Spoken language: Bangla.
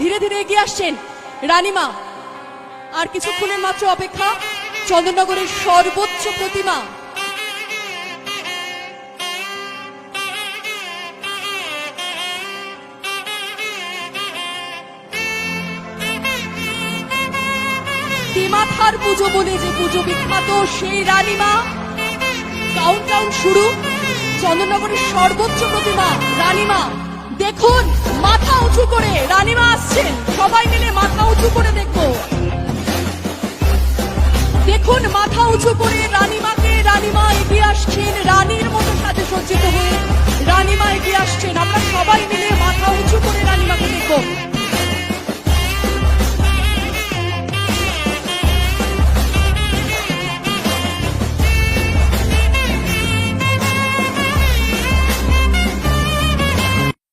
ধীরে ধীরে এগিয়ে আসছেন রানীমা। আর কিছুক্ষণের মাত্র অপেক্ষা, চন্দননগরের সর্বোচ্চ প্রতিমা মাথার পুজো বলে যে পুজো বিখ্যাত, সেই রানীমা। কাউন্টডাউন শুরু। চন্দননগরের সর্বোচ্চ প্রতিমা রানীমা। দেখুন মাথা উঁচু করে রানীমা আসছেন, সবাই মিলে মাথা উঁচু করে দেখবো। দেখুন মাথা উঁচু করে রানীমাকে, রানীমা এগিয়ে আসছেন রানীর মতো সাজে সজ্জিত হয়ে, রানীমা এগিয়ে আসছেন। আমরা সবাই